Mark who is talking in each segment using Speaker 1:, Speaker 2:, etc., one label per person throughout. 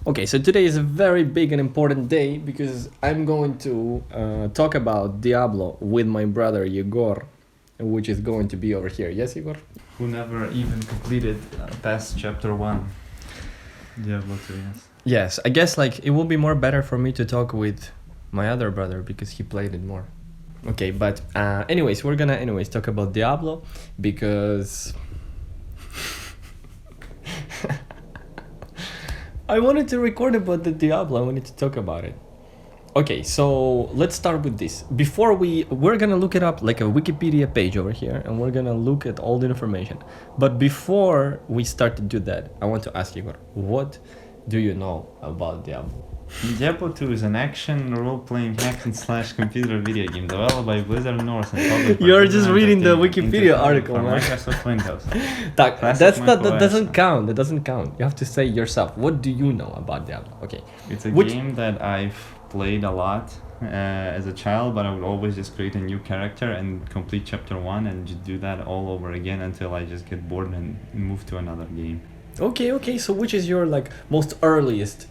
Speaker 1: Okay, so today is a very big and important day because I'm going to talk about Diablo with my brother Yegor, which is going to be over here. Yes, Yegor?
Speaker 2: Who never even completed past chapter 1. Diablo 2, yes.
Speaker 1: Yes, I guess like it will be more better for me to talk with my other brother because he played it more. Okay, but anyways, we're gonna talk about Diablo because I wanted to record about the Diablo. I wanted to talk about it. Okay, so let's start with this. Before we're gonna look it up like a Wikipedia page over here, and we're gonna look at all the information. But before we start to do that, I want to ask you, what do you know about Diablo?
Speaker 2: Diablo 2 is an action role-playing hack and slash computer video game developed by Blizzard North and published by
Speaker 1: You're
Speaker 2: Blizzard
Speaker 1: just reading the
Speaker 2: Entertainment
Speaker 1: Wikipedia article,
Speaker 2: for
Speaker 1: man.
Speaker 2: Microsoft Windows.
Speaker 1: That doesn't count. That doesn't count. You have to say yourself. What do you know about Diablo? Okay.
Speaker 2: It's a game that I've played a lot as a child, but I would always just create a new character and complete chapter 1 and just do that all over again until I just get bored and move to another game.
Speaker 1: Okay. So which is your like most earliest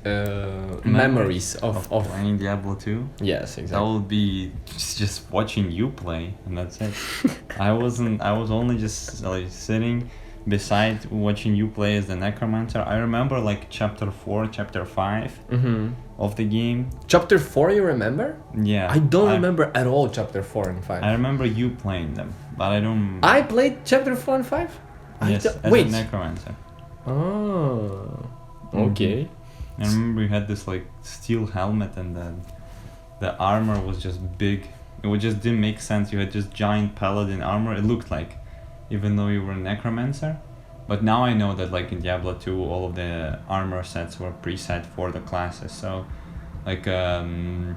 Speaker 1: memories of
Speaker 2: playing Diablo 2?
Speaker 1: Yes, exactly.
Speaker 2: That would be just watching you play, and that's it. I was only just like sitting beside watching you play as the necromancer. I remember like chapter 4, chapter 5 of the game.
Speaker 1: Chapter 4, you remember?
Speaker 2: Yeah.
Speaker 1: I don't remember at all chapter 4 and 5.
Speaker 2: I remember you playing them, but I don't.
Speaker 1: I played chapter 4 and 5?
Speaker 2: Yes, as a necromancer.
Speaker 1: Oh, okay.
Speaker 2: I remember you had this like steel helmet, and then the armor was just big. It just didn't make sense. You had just giant paladin armor. It looked like, even though you were a necromancer. But now I know that like in Diablo 2, all of the armor sets were preset for the classes. So, like
Speaker 1: really?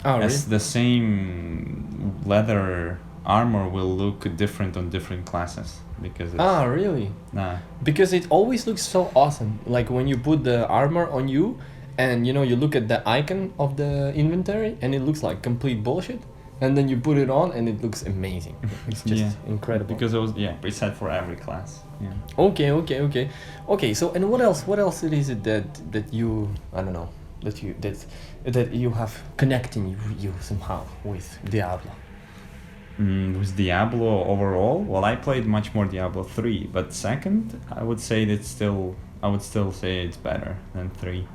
Speaker 2: the same leather armor will look different on different classes because it's,
Speaker 1: really?
Speaker 2: Nah.
Speaker 1: Because it always looks so awesome. Like when you put the armor on you and you look at the icon of the inventory and it looks like complete bullshit, and then you put it on and it looks amazing. It's just incredible.
Speaker 2: Because it was preset for every class. Yeah.
Speaker 1: Okay, so and what else is it that you, I don't know, that you have connecting you somehow with Diablo?
Speaker 2: With Diablo overall, well, I played much more Diablo 3, but second, I would say I would still say it's better than 3.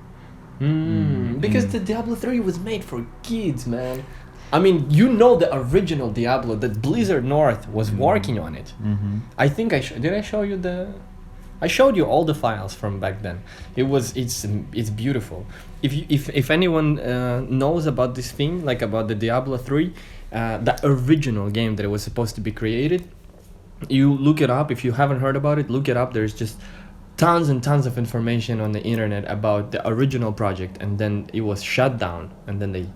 Speaker 1: Because the Diablo 3 was made for kids, man. I mean, the original Diablo that Blizzard North was working on it. I think did I show you I showed you all the files from back then. It's beautiful. If anyone knows about this thing, like about the Diablo 3, the original game that it was supposed to be created, you look it up. If you haven't heard about it, look it up. There's just tons and tons of information on the internet about the original project, and then it was shut down, and then they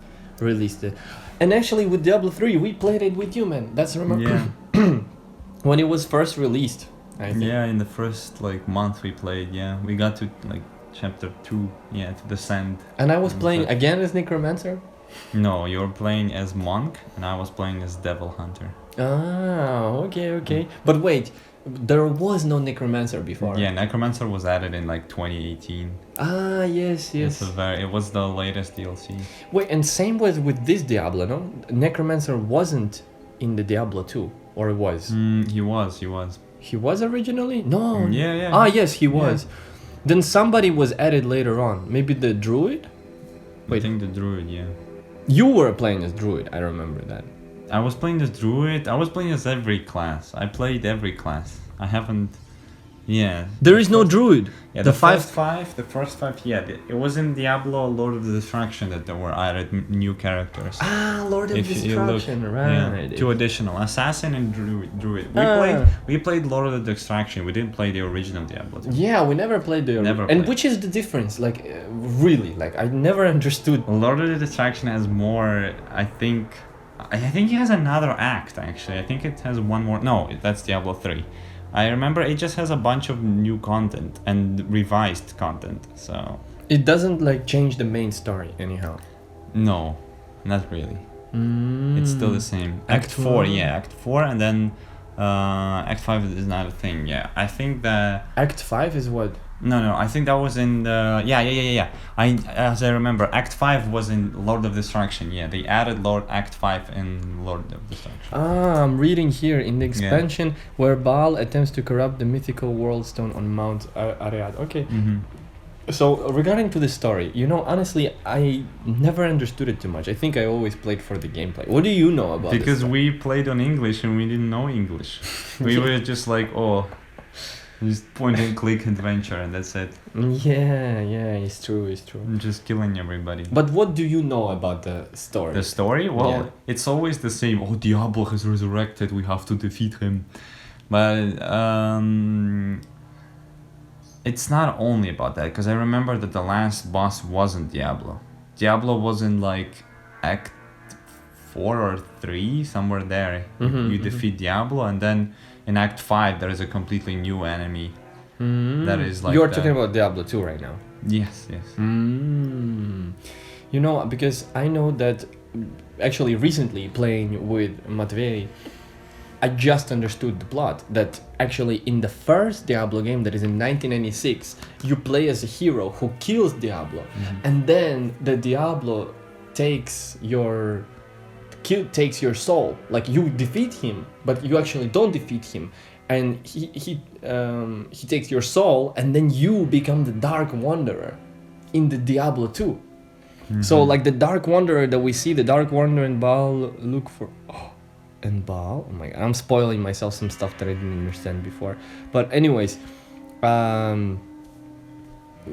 Speaker 1: released it. And actually with Diablo 3, we played it with you, man. That's when it was first released, I think.
Speaker 2: Yeah, in the first month we played, we got to chapter 2, to the sand.
Speaker 1: And I was playing again as Necromancer?
Speaker 2: No, you were playing as Monk, and I was playing as Devil Hunter.
Speaker 1: Okay. But wait, there was no Necromancer before.
Speaker 2: Yeah, Necromancer was added in 2018.
Speaker 1: Yes.
Speaker 2: It was the latest DLC.
Speaker 1: Wait, and same was with this Diablo, no? Necromancer wasn't in the Diablo 2, or it was?
Speaker 2: He was.
Speaker 1: He was originally? No.
Speaker 2: Yeah.
Speaker 1: Yes, he was. Yeah. Then somebody was added later on. Maybe the Druid?
Speaker 2: Wait. I think the Druid, yeah.
Speaker 1: You were playing as Druid, I remember that.
Speaker 2: I was playing as Druid. I was playing as every class. I played every class. I haven't... Yeah.
Speaker 1: There is no Druid.
Speaker 2: Yeah, the first five, it was in Diablo Lord of the Destruction that there were added new characters.
Speaker 1: Lord of Destruction, right.
Speaker 2: Yeah, 2 additional, Assassin and Druid. We played Lord of the Destruction. We didn't play the original Diablo.
Speaker 1: Yeah, we never played the original. And which is the difference? Really, I never understood.
Speaker 2: Lord of the Destruction has more, I think it has another act, actually. I think it has one more. No, that's Diablo 3. I remember it just has a bunch of new content and revised content, so...
Speaker 1: It doesn't, change the main story, anyhow?
Speaker 2: No, not really. It's still the same. Act 4, Act 4, and then Act 5 is not a thing, I think that...
Speaker 1: Act 5 is what?
Speaker 2: No, I think that was in the yeah. As I remember, Act 5 was in Lord of Destruction. Yeah, they added Act 5 in Lord of Destruction.
Speaker 1: I'm reading here in the expansion where Baal attempts to corrupt the mythical world stone on Mount Ariad. Okay.
Speaker 2: Mm-hmm.
Speaker 1: So regarding to the story, honestly, I never understood it too much. I think I always played for the gameplay. What do you know about it?
Speaker 2: Because we played on English and we didn't know English. We were just like, just point and click adventure and that's it.
Speaker 1: Yeah, it's true.
Speaker 2: I'm just killing everybody.
Speaker 1: But what do you know about the story?
Speaker 2: The story? Well, it's always the same. Diablo has resurrected, we have to defeat him. But it's not only about that, because I remember that the last boss wasn't Diablo. Diablo was in like Act 4 or 3, somewhere there. You defeat Diablo, and then in Act 5 there is a completely new enemy. That is like
Speaker 1: You're talking about Diablo 2 right now.
Speaker 2: Yes.
Speaker 1: Because I know that actually recently playing with Matvey, I just understood the plot. That actually in the first Diablo game, that is in 1996, you play as a hero who kills Diablo, and then the Diablo takes your soul. Like, you defeat him, but you actually don't defeat him, and he takes your soul, and then you become the Dark Wanderer in the Diablo 2. So like the Dark Wanderer that we see, the Dark Wanderer and Baal look for. And Baal? Oh my god, I'm spoiling myself some stuff that I didn't understand before. But anyways,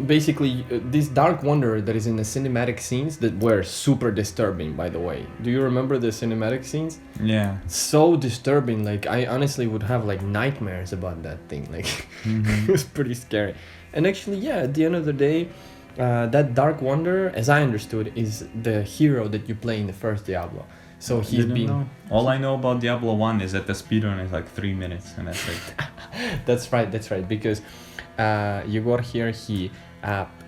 Speaker 1: basically this Dark Wanderer that is in the cinematic scenes that were super disturbing, by the way. Do you remember the cinematic scenes?
Speaker 2: Yeah.
Speaker 1: So disturbing, like I honestly would have like nightmares about that thing. Like it was pretty scary. And actually, at the end of the day, that Dark Wanderer, as I understood, is the hero that you play in the first Diablo. So he's been...
Speaker 2: All I know about Diablo 1 is that the speedrun is like 3 minutes and that's it.
Speaker 1: That's right, because Yegor here, he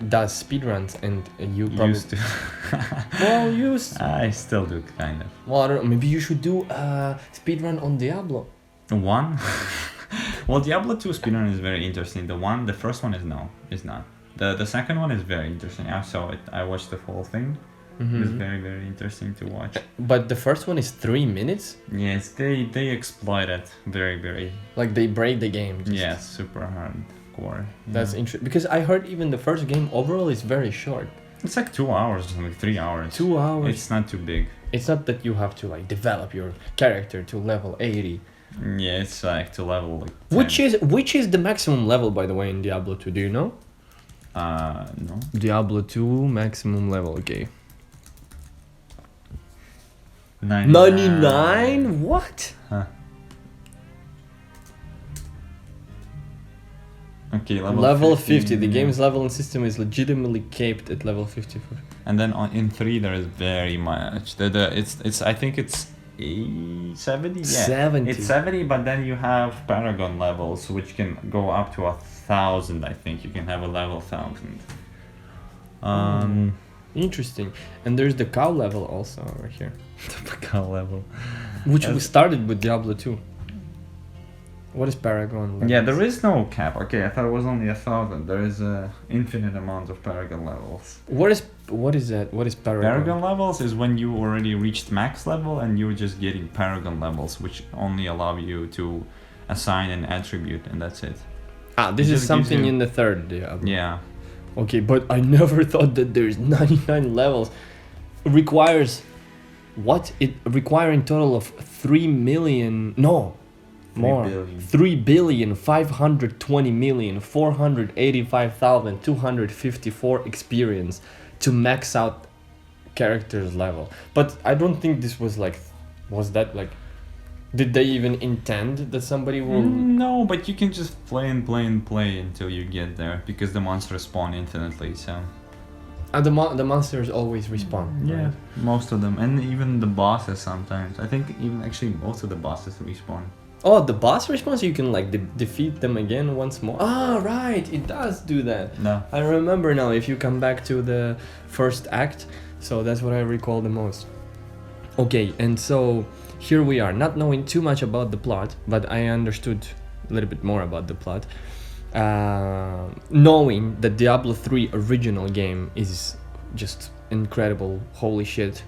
Speaker 1: does speedruns, and you probably...
Speaker 2: Used to. I still do, kind of.
Speaker 1: Well, I don't know, maybe you should do a speedrun on Diablo.
Speaker 2: 1? Well, Diablo 2 speedrun is very interesting. The first one is not. The second one is very interesting. I saw it. I watched the whole thing. It was very, very interesting to watch.
Speaker 1: But the first one is 3 minutes?
Speaker 2: Yes, they exploit it very, very...
Speaker 1: Like they break the game.
Speaker 2: Yes, super hardcore.
Speaker 1: That's interesting. Because I heard even the first game overall is very short.
Speaker 2: It's like 2 hours, like 3 hours.
Speaker 1: 2 hours?
Speaker 2: It's not too big.
Speaker 1: It's not that you have to like develop your character to level 80.
Speaker 2: Yeah, it's like to level like 10.
Speaker 1: Which is the maximum level, by the way, in Diablo 2? Do you know?
Speaker 2: No.
Speaker 1: Diablo 2 maximum level, okay.
Speaker 2: 99?
Speaker 1: What?
Speaker 2: Huh. Okay,
Speaker 1: level 50. The game's leveling system is legitimately capped at level 54.
Speaker 2: And then in 3 there is very much. I think it's 70. Yeah.
Speaker 1: 70.
Speaker 2: It's 70, but then you have Paragon levels, which can go up to 1,000. I think you can have a level 1,000.
Speaker 1: Interesting. And there's the cow level also over here.
Speaker 2: The cow level.
Speaker 1: Which we started with Diablo 2. What is Paragon levels?
Speaker 2: Yeah, there is no cap. Okay, I thought it was only 1,000. There is a infinite amount of Paragon levels.
Speaker 1: What is that? What is Paragon?
Speaker 2: Paragon levels is when you already reached max level and you're just getting Paragon levels, which only allow you to assign an attribute, and that's it.
Speaker 1: This is something in the third Diablo.
Speaker 2: Yeah.
Speaker 1: Okay, but I never thought that there's 99 levels. It requires what? It requiring total of 3 million. No. More. 3,520,485,254 experience to max out character's level. But I don't think this was like... Was that like... Did they even intend that somebody will...
Speaker 2: No, but you can just play until you get there, because the monsters spawn infinitely, so...
Speaker 1: The monsters always respawn.
Speaker 2: Yeah,
Speaker 1: right?
Speaker 2: most of them. And even the bosses sometimes. I think even actually most of the bosses respawn.
Speaker 1: Oh, the boss respawn, so you can like defeat them again once more. Right, it does do that.
Speaker 2: No.
Speaker 1: I remember now, if you come back to the first act, so that's what I recall the most. Okay, and so here we are, not knowing too much about the plot, but I understood a little bit more about the plot. knowing that Diablo 3 original game is just incredible, holy shit,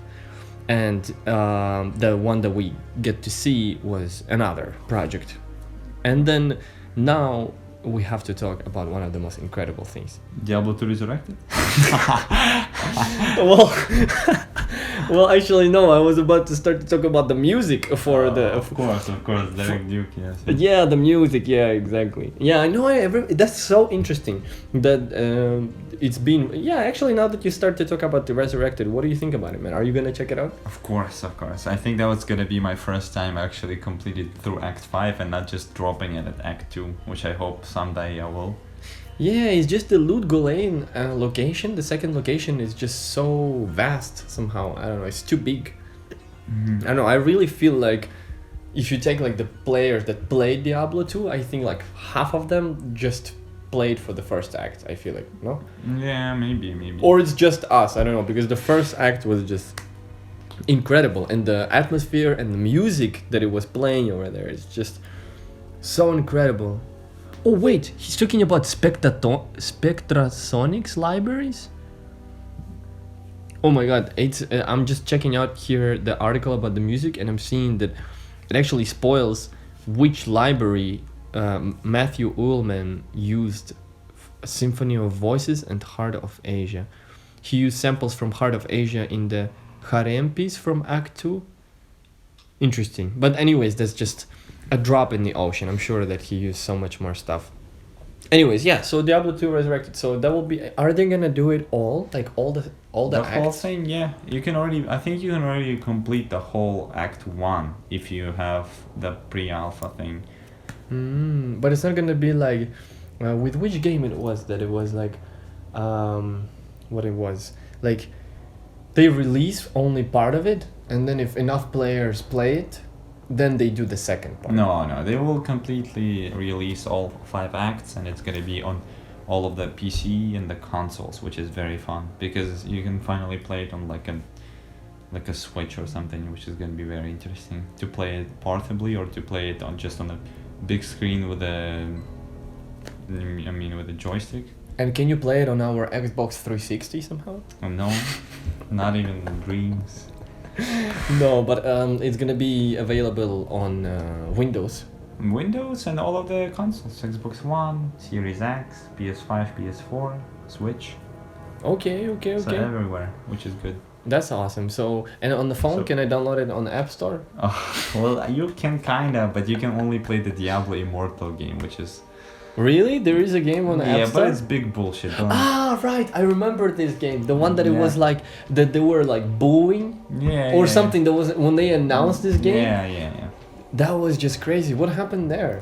Speaker 1: and the one that we get to see was another project, and then now we have to talk about one of the most incredible things.
Speaker 2: Diablo II Resurrected?
Speaker 1: well, well, actually, no. I was about to start to talk about the music for the.
Speaker 2: Of course, Derek Duke, yes.
Speaker 1: Yeah, the music. Yeah, exactly. Yeah, I know. That's so interesting that it's been. Yeah, actually, now that you start to talk about the Resurrected, what do you think about it, man? Are you gonna check it out?
Speaker 2: Of course. I think that was gonna be my first time actually completed through Act 5 and not just dropping it at Act 2, which I hope someday I will.
Speaker 1: Yeah, it's just the Loot Golain location. The second location is just so vast somehow. I don't know. It's too big.
Speaker 2: Mm-hmm.
Speaker 1: I don't know. I really feel like if you take like the players that played Diablo 2, I think like half of them just played for the first act. I feel like, no?
Speaker 2: Yeah, maybe.
Speaker 1: Or it's just us. I don't know, because the first act was just incredible, and the atmosphere and the music that it was playing over there is just so incredible. Oh wait, he's talking about Spectrasonics libraries? Oh my god, it's I'm just checking out here the article about the music, and I'm seeing that it actually spoils which library Matt Uelmen used. Symphony of Voices and Heart of Asia. He used samples from Heart of Asia in the Harem piece from Act 2. Interesting. But anyways, that's just a drop in the ocean. I'm sure that he used so much more stuff. Anyways, yeah, so Diablo 2 Resurrected. So that will be, are they gonna do it all? Like all the
Speaker 2: the
Speaker 1: acts?
Speaker 2: whole thing, yeah. I think you can already complete the whole Act 1 if you have the pre-alpha thing.
Speaker 1: But it's not gonna be like with which game it was that it was like what it was like they release only part of it, and then if enough players play it, then they do the second part.
Speaker 2: No, they will completely release all 5 acts, and it's gonna be on all of the PC and the consoles, which is very fun because you can finally play it on like a Switch or something, which is gonna be very interesting to play it portably or to play it on just on a big screen with a joystick.
Speaker 1: And can you play it on our Xbox 360 somehow?
Speaker 2: Oh, no, not even dreams.
Speaker 1: No, but it's gonna be available on Windows.
Speaker 2: Windows and all of the consoles: Xbox One, Series X, PS5, PS4, Switch.
Speaker 1: Okay.
Speaker 2: So everywhere, which is good.
Speaker 1: That's awesome. So, and on the phone,
Speaker 2: So-
Speaker 1: can I download it on the App Store?
Speaker 2: Oh, well, you can kinda, but you can only play the Diablo Immortal game, which is...
Speaker 1: Really? There is a game on the App Store?
Speaker 2: Yeah, but it's big bullshit.
Speaker 1: Ah, right. I remember this game. The one that it
Speaker 2: Yeah.
Speaker 1: was like that they were like booing or something. That was when they announced this game.
Speaker 2: Yeah.
Speaker 1: That was just crazy. What happened there?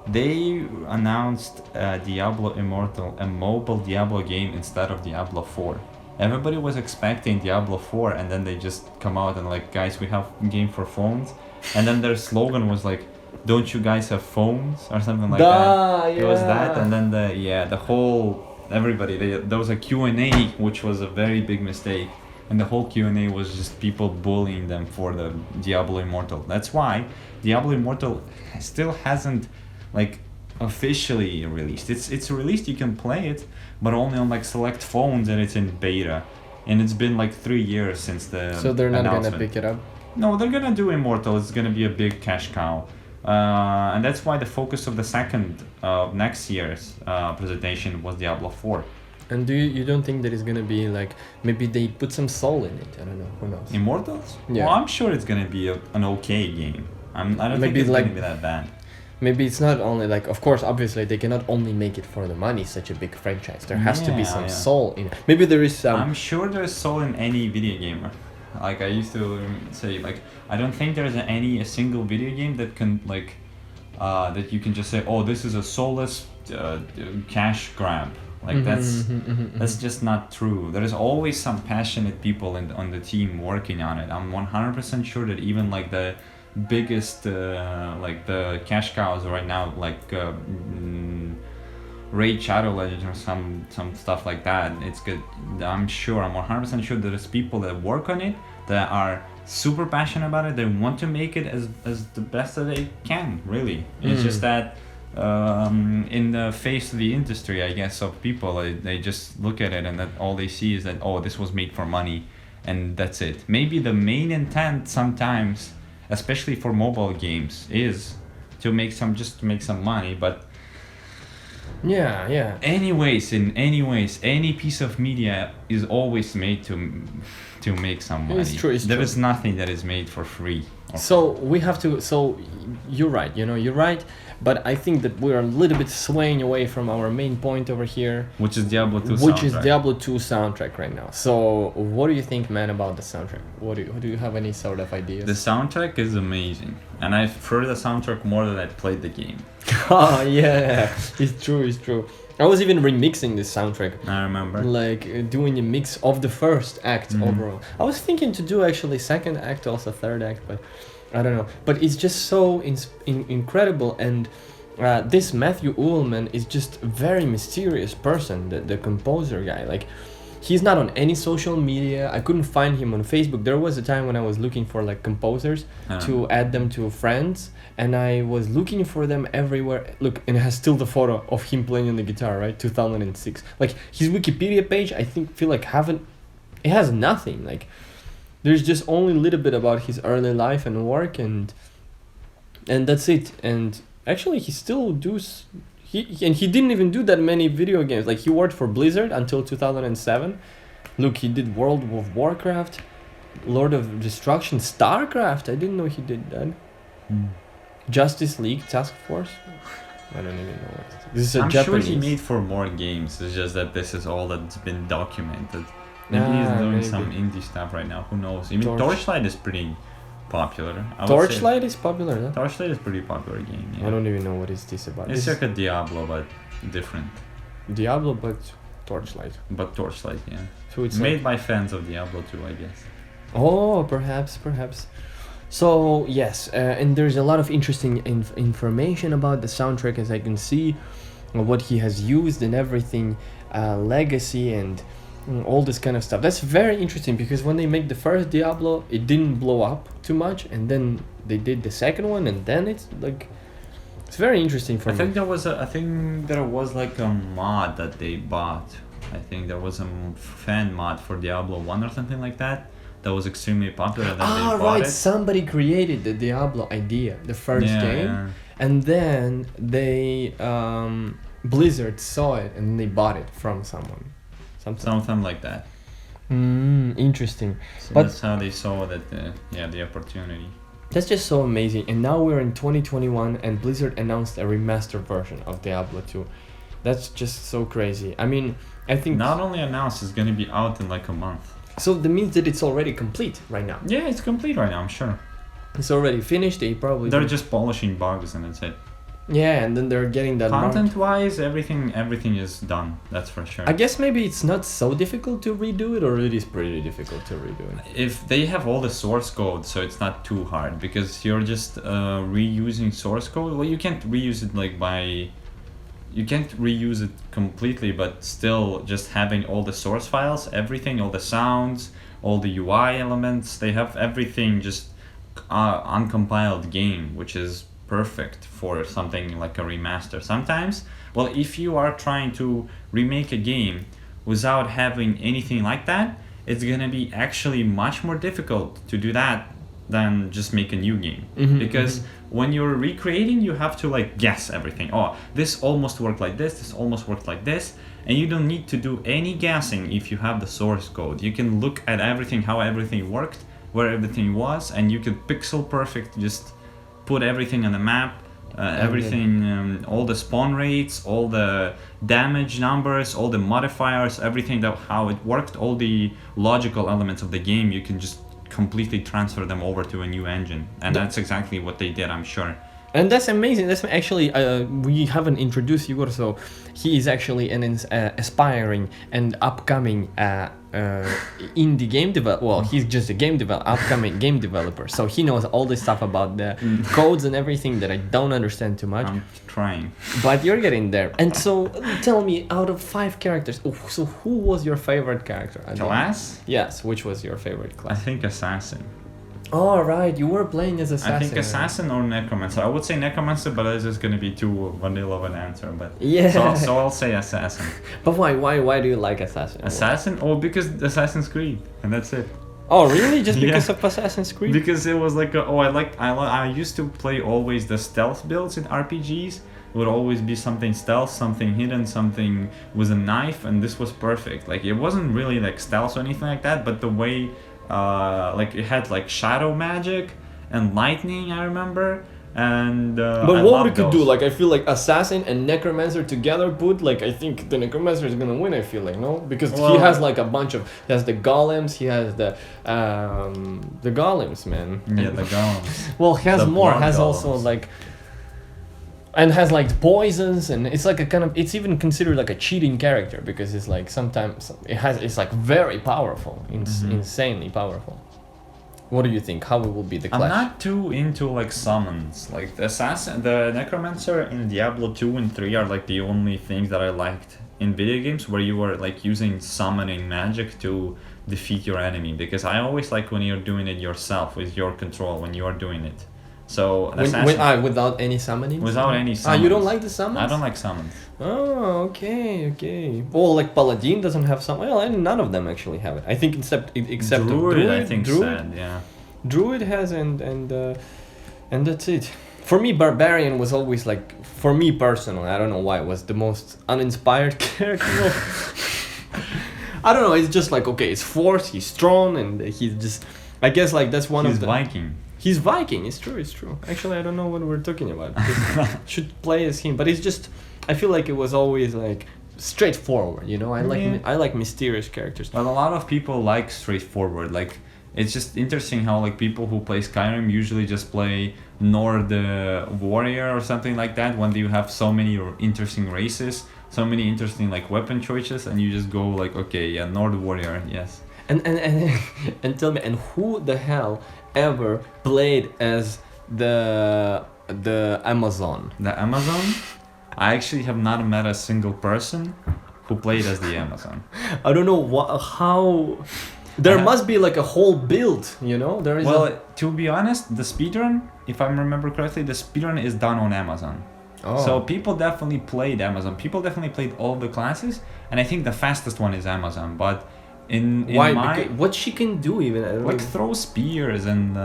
Speaker 2: They announced Diablo Immortal, a mobile Diablo game instead of Diablo 4. Everybody was expecting Diablo 4, and then they just come out and like, guys, we have a game for phones. And then their slogan was like, don't you guys have phones or something like that.
Speaker 1: Yeah.
Speaker 2: It was that, and then the whole everybody there was a Q&A, which was a very big mistake, and the whole Q&A was just people bullying them for the Diablo Immortal. That's why Diablo Immortal still hasn't like officially released. It's released, you can play it, but only on like select phones, and it's in beta, and it's been like 3 years since the
Speaker 1: So they're not
Speaker 2: announcement.
Speaker 1: gonna pick it up.
Speaker 2: No, they're gonna do Immortal. It's gonna be a big cash cow, and that's why the focus of the second next year's presentation was Diablo 4.
Speaker 1: And you don't think that it's gonna be like, maybe they put some soul in it? I don't know. Who knows?
Speaker 2: Immortals?
Speaker 1: Yeah.
Speaker 2: Well, I'm sure it's gonna be an okay game. I don't think
Speaker 1: Maybe
Speaker 2: it's
Speaker 1: like-
Speaker 2: gonna be that bad.
Speaker 1: Maybe it's not only like, of course, obviously they cannot only make it for the money. Such a big franchise. There has to be some
Speaker 2: Yeah.
Speaker 1: soul in it. Maybe there is some.
Speaker 2: I'm sure there's soul in any video game. Like I used to say, like I don't think there's a single video game that can like that you can just say, oh, this is a soulless cash grab. Like that's just not true. There is always some passionate people on the team working on it. I'm 100% sure that even like the biggest like the cash cows right now, like Raid Shadow Legends or some stuff like that, it's good. I'm 100% sure there's people that work on it that are super passionate about it. They want to make it as the best that they can, really. It's just that in the face of the industry, I guess, of people. They just look at it and that all they see is that, oh, this was made for money, and that's it. Maybe the main intent sometimes, especially for mobile games, is to make some money, but
Speaker 1: yeah.
Speaker 2: Anyways, any piece of media is always made to make some money.
Speaker 1: It's true.
Speaker 2: There is nothing that is made for free.
Speaker 1: So we have to. So you're right. You're right. But I think that we're a little bit swaying away from our main point over here,
Speaker 2: Which is Diablo 2
Speaker 1: which
Speaker 2: soundtrack.
Speaker 1: is Diablo 2 soundtrack right now. So what do you think, man, about the soundtrack? Do you have any sort of ideas?
Speaker 2: The soundtrack is amazing, and I've heard the soundtrack more than I played the game.
Speaker 1: Oh yeah, it's true. I was even remixing this soundtrack.
Speaker 2: I remember.
Speaker 1: Like doing a mix of the first act overall. I was thinking to do actually second act, also third act, but I don't know. But it's just so incredible, and this Matt Uelmen is just a very mysterious person, the composer guy. Like, he's not on any social media. I couldn't find him on Facebook. There was a time when I was looking for like composers to add them to friends, and I was looking for them everywhere. Look, and it has still the photo of him playing on the guitar, right? 2006. Like, his Wikipedia page, I feel like it has nothing. Like, there's just only a little bit about his early life and work, and that's it. And actually, he still does. He didn't even do that many video games. Like, he worked for Blizzard until 2007. Look, he did World of Warcraft, Lord of Destruction, StarCraft. I didn't know he did that. Justice League Task Force. I don't even know what this is.
Speaker 2: I'm
Speaker 1: Japanese.
Speaker 2: sure he made for more games. It's just that this is all that's been documented. Maybe he's doing some indie stuff right now. Who knows? I mean, Torchlight is pretty popular.
Speaker 1: Torchlight is popular, huh?
Speaker 2: Torchlight is a pretty popular game. Yeah.
Speaker 1: I don't even know what is this about.
Speaker 2: It's like a Diablo, but different.
Speaker 1: Diablo, but Torchlight.
Speaker 2: But Torchlight, yeah.
Speaker 1: So it's
Speaker 2: made by fans of Diablo 2, I guess.
Speaker 1: Oh, perhaps. So yes, and there's a lot of interesting information about the soundtrack, as I can see, what he has used and everything, legacy and all this kind of stuff. That's very interesting, because when they make the first Diablo, it didn't blow up too much, and then they did the second one, and then it's like, it's very interesting for me.
Speaker 2: I think there was like a mod that they bought. I think there was a fan mod for Diablo 1 or something like that. That was extremely popular. And then they bought it.
Speaker 1: Somebody created the Diablo idea, the first game, and then they Blizzard saw it and they bought it from someone.
Speaker 2: Something like that.
Speaker 1: Interesting.
Speaker 2: So
Speaker 1: but
Speaker 2: that's how they saw that the opportunity.
Speaker 1: That's just so amazing. And now we're in 2021 and Blizzard announced a remastered version of Diablo 2. That's just so crazy. I mean, I think
Speaker 2: not only announced, it's going to be out in like a month.
Speaker 1: So that means that it's already complete right now.
Speaker 2: Yeah, it's complete right now, I'm sure.
Speaker 1: It's already finished. They're
Speaker 2: just polishing bugs and that's it.
Speaker 1: Yeah, and then they're getting that
Speaker 2: content-wise, everything is done. That's for sure.
Speaker 1: I guess maybe it's not so difficult to redo it, or it is pretty difficult to redo it.
Speaker 2: If they have all the source code, so it's not too hard, because you're just reusing source code. Well, you can't reuse it you can't reuse it completely, but still just having all the source files, everything, all the sounds, all the UI elements, they have everything just uncompiled game, which is perfect for something like a remaster. Sometimes, well, if you are trying to remake a game without having anything like that, it's gonna be actually much more difficult to do that than just make a new game. Because when you're recreating, you have to like guess everything. Oh, this almost worked like this almost worked like this, and you don't need to do any guessing if you have the source code. You can look at everything, how everything worked, where everything was, and you could pixel perfect just put everything on the map, everything, all the spawn rates, all the damage numbers, all the modifiers, everything, that how it worked, all the logical elements of the game, you can just completely transfer them over to a new engine. And that's exactly what they did, I'm sure.
Speaker 1: And that's amazing. That's actually, we haven't introduced Yegor, so he is actually an aspiring and upcoming indie game developer. Well, he's just a upcoming game developer. So he knows all this stuff about the codes and everything that I don't understand too much.
Speaker 2: I'm trying.
Speaker 1: But you're getting there. And so tell me, out of 5 characters, so who was your favorite character?
Speaker 2: Class?
Speaker 1: Yes, which was your favorite class?
Speaker 2: I think Assassin.
Speaker 1: Oh right, you were playing as assassin.
Speaker 2: I think assassin or necromancer. I would say necromancer, but it's just gonna be too vanilla of an answer. But
Speaker 1: Yeah.
Speaker 2: so I'll say assassin.
Speaker 1: But why do you like assassin?
Speaker 2: Assassin? Oh, because Assassin's Creed, and that's it.
Speaker 1: Oh really? Just
Speaker 2: Yeah.
Speaker 1: because of Assassin's Creed?
Speaker 2: Because it was like I used to play always the stealth builds in RPGs. It would always be something stealth, something hidden, something with a knife, and this was perfect. Like it wasn't really like stealth or anything like that, but the way like it had like shadow magic and lightning, I remember. And
Speaker 1: but what we could do, like I feel like assassin and necromancer together put, like I think the necromancer is gonna win. I feel like no, because he has like a bunch of, he has the golems, he has the golems, man.
Speaker 2: Yeah, the golems.
Speaker 1: Well, he has
Speaker 2: The
Speaker 1: more.
Speaker 2: blood
Speaker 1: Has
Speaker 2: golems.
Speaker 1: also like, and has like poisons, and it's like a kind of, it's even considered like a cheating character because it's like sometimes it's like very powerful, insanely powerful. What do you think? How it will be the clash?
Speaker 2: I'm not too into like summons. Like the assassin, the necromancer in Diablo 2 and 3 are like the only things that I liked in video games where you were like using summoning magic to defeat your enemy. Because I always like when you're doing it yourself with your control when you are doing it. So
Speaker 1: without any summoning.
Speaker 2: Without any summons.
Speaker 1: You don't like the summons?
Speaker 2: I don't like summons.
Speaker 1: Oh, okay. Well, like Paladin doesn't have some. Well, none of them actually have it. I think except
Speaker 2: Druid, I think
Speaker 1: Druid,
Speaker 2: said, yeah.
Speaker 1: Druid has and that's it. For me, Barbarian was always like, for me personally, I don't know why, it was the most uninspired character. I don't know. It's just like, okay, it's force. He's strong, and he's just. I guess like that's one of the.
Speaker 2: He's Viking.
Speaker 1: He's Viking. It's true. Actually, I don't know what we're talking about. Should play as him, but it's just. I feel like it was always like straightforward. You know, I like mysterious characters.
Speaker 2: Well, a lot of people like straightforward. Like, it's just interesting how like people who play Skyrim usually just play Nord warrior or something like that. When you have so many interesting races, so many interesting like weapon choices, and you just go like, okay, yeah, Nord warrior, yes.
Speaker 1: And tell me, and who the hell ever played as the Amazon?
Speaker 2: The Amazon? I actually have not met a single person who played as the Amazon.
Speaker 1: I don't know how. There must be like a whole build, you know? There is.
Speaker 2: Well, to be honest, the speedrun, if I remember correctly, the speedrun is done on Amazon.
Speaker 1: Oh.
Speaker 2: So people definitely played Amazon. People definitely played all the classes, and I think the fastest one is Amazon. But in
Speaker 1: why?
Speaker 2: my
Speaker 1: Because what she can do even? I don't
Speaker 2: like
Speaker 1: know.
Speaker 2: throw spears and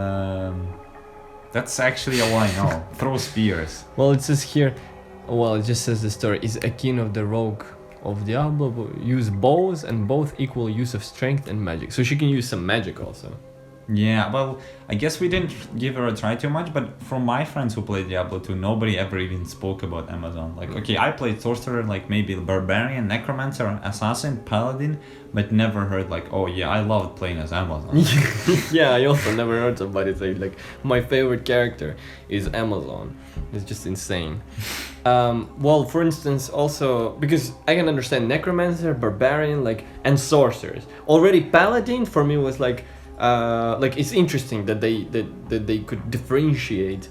Speaker 2: that's actually all I know. Throw spears.
Speaker 1: Well, it says here. Well, it just says the story is akin of the rogue of Diablo, use bows and both equal use of strength and magic. So she can use some magic also.
Speaker 2: Yeah, well, I guess we didn't give her a try too much, but from my friends who played Diablo 2, nobody ever even spoke about Amazon. Like, okay, I played Sorcerer, like maybe Barbarian, Necromancer, Assassin, Paladin, but never heard like, oh yeah, I loved playing as Amazon.
Speaker 1: Yeah, I also never heard somebody say like, my favorite character is Amazon. It's just insane. Well, for instance, also, because I can understand Necromancer, Barbarian, like, and Sorcerers. Already Paladin for me was like it's interesting that they could differentiate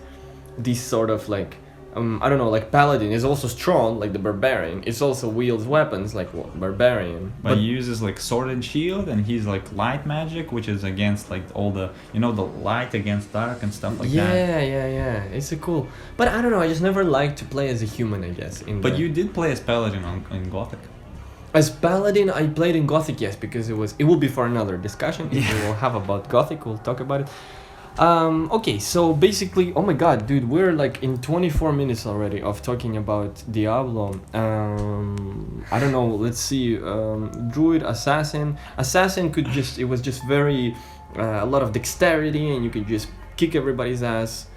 Speaker 1: these sort of like I don't know, like Paladin is also strong like the Barbarian. It's also wields weapons like Barbarian.
Speaker 2: But he uses like sword and shield, and he's like light magic, which is against like all the, you know, the light against dark and stuff like that.
Speaker 1: Yeah. It's a cool. But I don't know. I just never liked to play as a human, I guess.
Speaker 2: You did play as Paladin in Gothic.
Speaker 1: As Paladin, I played in Gothic, yes, because it will be for another discussion. If we will have about Gothic, we'll talk about it. Okay, so basically, oh my god, dude, we're like in 24 minutes already of talking about Diablo. I don't know, let's see, Druid, Assassin. Assassin it was just very, a lot of dexterity, and you could just kick everybody's ass.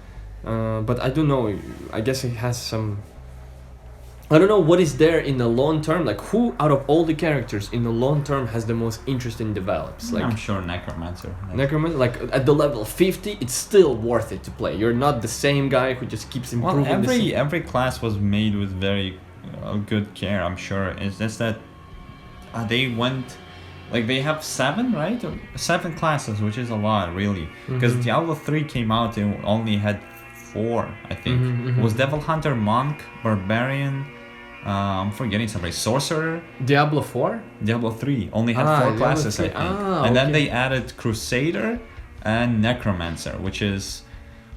Speaker 1: But I don't know, I guess it has some... I don't know what is there in the long term, like who out of all the characters in the long term has the most interesting develops. Like
Speaker 2: I'm sure Necromancer.
Speaker 1: Necromancer, like at the level 50, it's still worth it to play. You're not the same guy who just keeps improving.
Speaker 2: Well, every class was made with very good care, I'm sure. It's just that they went, like they have 7, right? 7 classes, which is a lot, really. Because Diablo 3 came out and only had 4, I think. It was Devil Hunter, Monk, Barbarian. I'm forgetting somebody. Sorcerer.
Speaker 1: Diablo 4?
Speaker 2: Diablo 3 only had 4 classes, I think. And then they added Crusader, and Necromancer, which is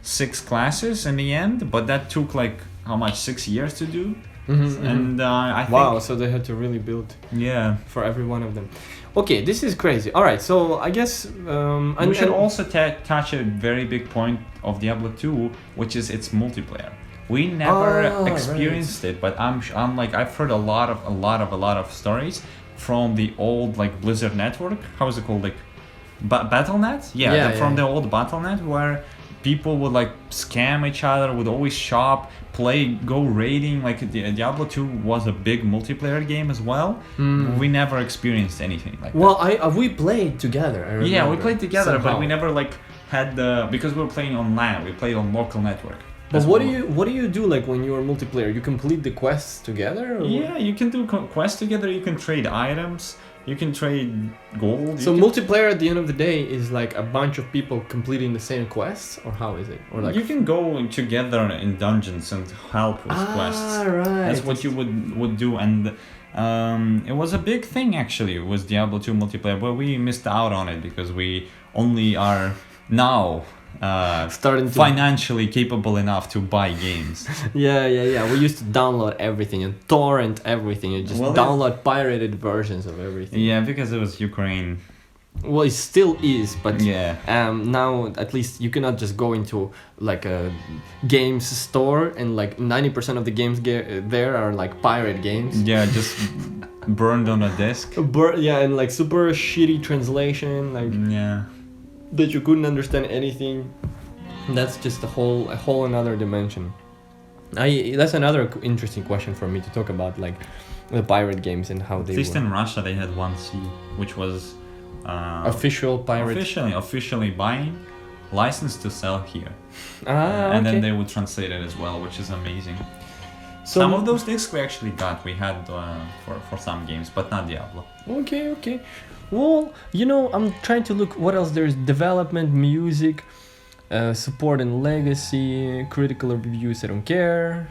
Speaker 2: 6 classes in the end, but that took like how much 6 years to do. And I think
Speaker 1: so they had to really build for every one of them. Okay, this is crazy. All right, so I guess
Speaker 2: we should also touch a very big point of Diablo 2, which is its multiplayer. We never experienced it, but I'm like, I've heard a lot of stories from the old like Blizzard network. How is it called? Like Battle.net? From the old Battle.net, where people would like scam each other, would always shop, go raiding. Like Diablo 2 was a big multiplayer game as well. We never experienced anything like that.
Speaker 1: Well, we played together. I remember.
Speaker 2: Yeah, we played together,
Speaker 1: somehow.
Speaker 2: but we never like had because we were playing on LAN. We played on local network.
Speaker 1: But what do you do like when you are multiplayer? You complete the quests together? Or
Speaker 2: yeah, you can do quests together. You can trade items. You can trade gold.
Speaker 1: So multiplayer at the end of the day is like a bunch of people completing the same quests, or how is it? Or like
Speaker 2: you can go together in dungeons and help with quests.
Speaker 1: Right.
Speaker 2: That's what you would do, and it was a big thing actually. It was Diablo 2 multiplayer, but we missed out on it because we only are now starting financially capable enough to buy games.
Speaker 1: Yeah. We used to download everything and torrent everything and just download pirated versions of everything.
Speaker 2: Yeah, because it was Ukraine.
Speaker 1: Well, it still is, but
Speaker 2: yeah.
Speaker 1: Now at least you cannot just go into like a games store and like 90% of the games there are like pirate games.
Speaker 2: Yeah, just burned on a disc.
Speaker 1: And like super shitty translation, like that you couldn't understand anything. That's just a whole another dimension. That's another interesting question for me to talk about, like the pirate games and how they.
Speaker 2: At least in Russia, they had 1C, which was
Speaker 1: official pirate.
Speaker 2: Officially buying, licensed to sell here. And then they would translate it as well, which is amazing. So some of those discs we actually got. We had for some games, but not Diablo.
Speaker 1: Okay. Well, I'm trying to look what else there's. Development, music, support and legacy, critical reviews, I don't care.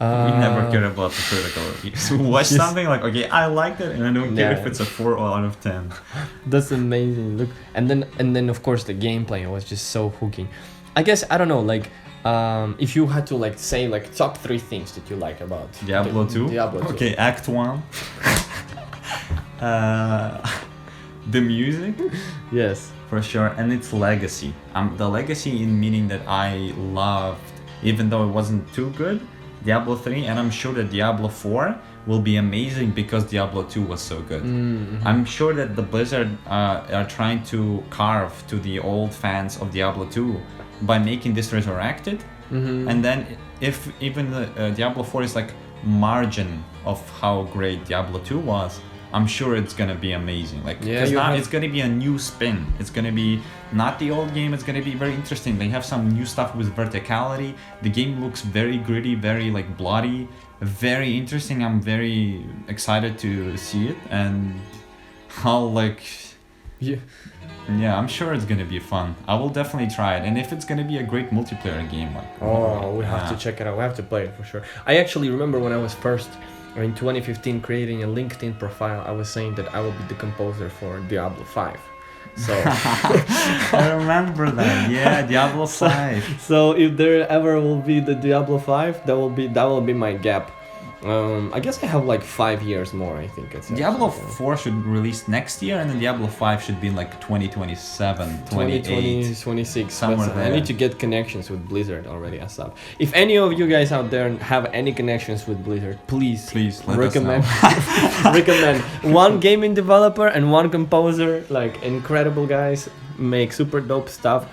Speaker 2: We never care about the critical reviews. We watch something like, okay, I liked it, and I don't care if it's a 4 out of 10.
Speaker 1: That's amazing. Look, and then of course the gameplay was just so hooking. I guess I don't know, like if you had to like say like top 3 things that you like about
Speaker 2: Diablo 2.
Speaker 1: Diablo 2.
Speaker 2: Okay, Act 1. The music,
Speaker 1: yes,
Speaker 2: for sure, and its legacy. The legacy in meaning that I loved, even though it wasn't too good, Diablo 3, and I'm sure that Diablo 4 will be amazing because Diablo 2 was so good. I'm sure that the Blizzard are trying to carve to the old fans of Diablo 2 by making this Resurrected, and then if even the Diablo 4 is like margin of how great Diablo 2 was, I'm sure it's gonna be amazing. Like, it's gonna be a new spin. It's gonna be not the old game. It's gonna be very interesting. They have some new stuff with verticality. The game looks very gritty, very like bloody, very interesting. I'm very excited to see it and how like. Yeah, I'm sure it's gonna be fun. I will definitely try it, and if it's gonna be a great multiplayer game, like
Speaker 1: we have to check it out. We have to play it for sure. I actually remember when I was first. In 2015, creating a LinkedIn profile, I was saying that I will be the composer for Diablo 5. So
Speaker 2: I remember that. Yeah, Diablo 5.
Speaker 1: So if there ever will be the Diablo 5, that will be my gap. I guess I have like 5 years more, I think.
Speaker 2: Diablo 4 should release next year, and then Diablo 5 should be like 2027, 28.
Speaker 1: 26.
Speaker 2: Somewhere there.
Speaker 1: I need to get connections with Blizzard already ASAP. If any of you guys out there have any connections with Blizzard, please let recommend recommend one gaming developer and one composer, like incredible guys, make super dope stuff.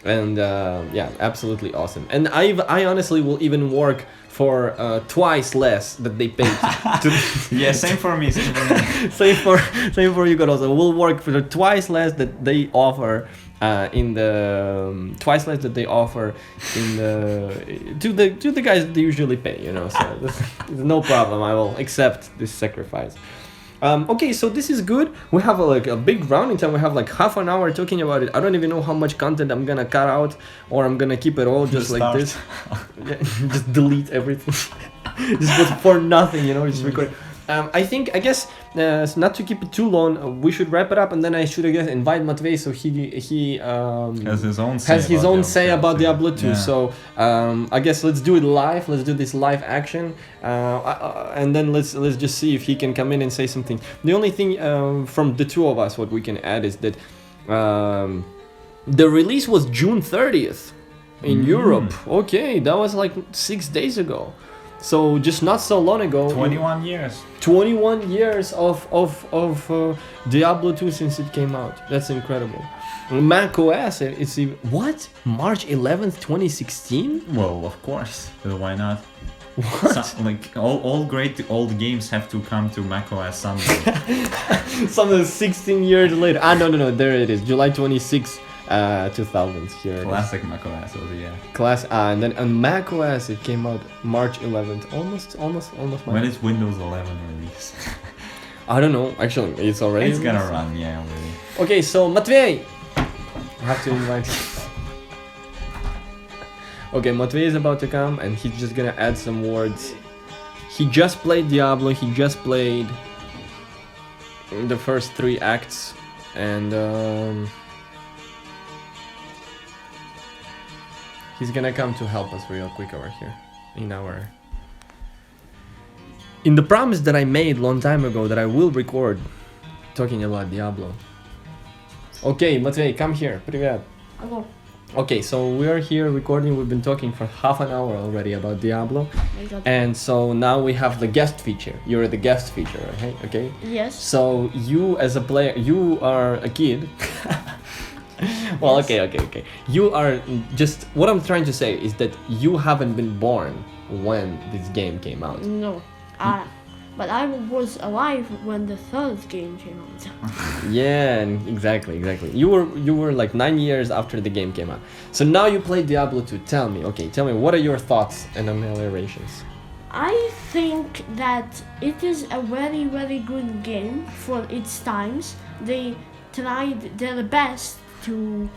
Speaker 1: And absolutely awesome. And I honestly will even work for twice less that they paid.
Speaker 2: Yeah, same for me.
Speaker 1: Same for you guys also. We'll work for the twice less that they offer to the guys that they usually pay. So there's no problem. I will accept this sacrifice. Okay, so this is good. We have a big rounding time. We have like half an hour talking about it. I don't even know how much content I'm gonna cut out, or I'm gonna keep it all just like this. Just delete everything. Just for nothing, just record. I guess, not to keep it too long, we should wrap it up, and then I should, I guess, invite Matvey so he
Speaker 2: has his own
Speaker 1: say about Diablo 2.
Speaker 2: Yeah.
Speaker 1: So I guess let's do it live. Let's do this live action, and then let's just see if he can come in and say something. The only thing from the two of us, what we can add is that the release was June 30th in Europe. Okay, that was like 6 days ago. So just not so long ago.
Speaker 2: 21 years.
Speaker 1: 21 years of Diablo 2 since it came out. That's incredible. Mac OS, it's even, what? March 11th, 2016?
Speaker 2: Well, of course. Why not?
Speaker 1: What?
Speaker 2: Like all great old games have to come to macOS someday.
Speaker 1: Something 16 years later. No, there it is. July 26th. 2000s here.
Speaker 2: Classic macOS,
Speaker 1: And then on macOS it came out March 11th. Almost.
Speaker 2: When is Windows 11 released?
Speaker 1: I don't know. Actually, it's already.
Speaker 2: It's gonna run, yeah, already.
Speaker 1: Okay, so Matvey, I have to invite. Okay, Matvey is about to come, and he's just gonna add some words. He just played Diablo. He just played the first 3 acts, and he's gonna come to help us real quick over here in the promise that I made long time ago that I will record talking about Diablo. Okay, Matvey, come here. Привет.
Speaker 3: Hello.
Speaker 1: Okay, so we are here recording. We've been talking for half an hour already about Diablo. And so now we have the guest feature. You're the guest feature, right? Okay?
Speaker 3: Yes.
Speaker 1: So you as a player, you are a kid. Well,
Speaker 3: Yes.
Speaker 1: okay. You are just, what I'm trying to say is that you haven't been born when this game came out.
Speaker 3: No. But I was alive when the third game came out.
Speaker 1: Yeah, exactly. You were like 9 years after the game came out. So now you play Diablo 2. Tell me, what are your thoughts and ameliorations?
Speaker 3: I think that it is a very, very good game for its times. They tried their best to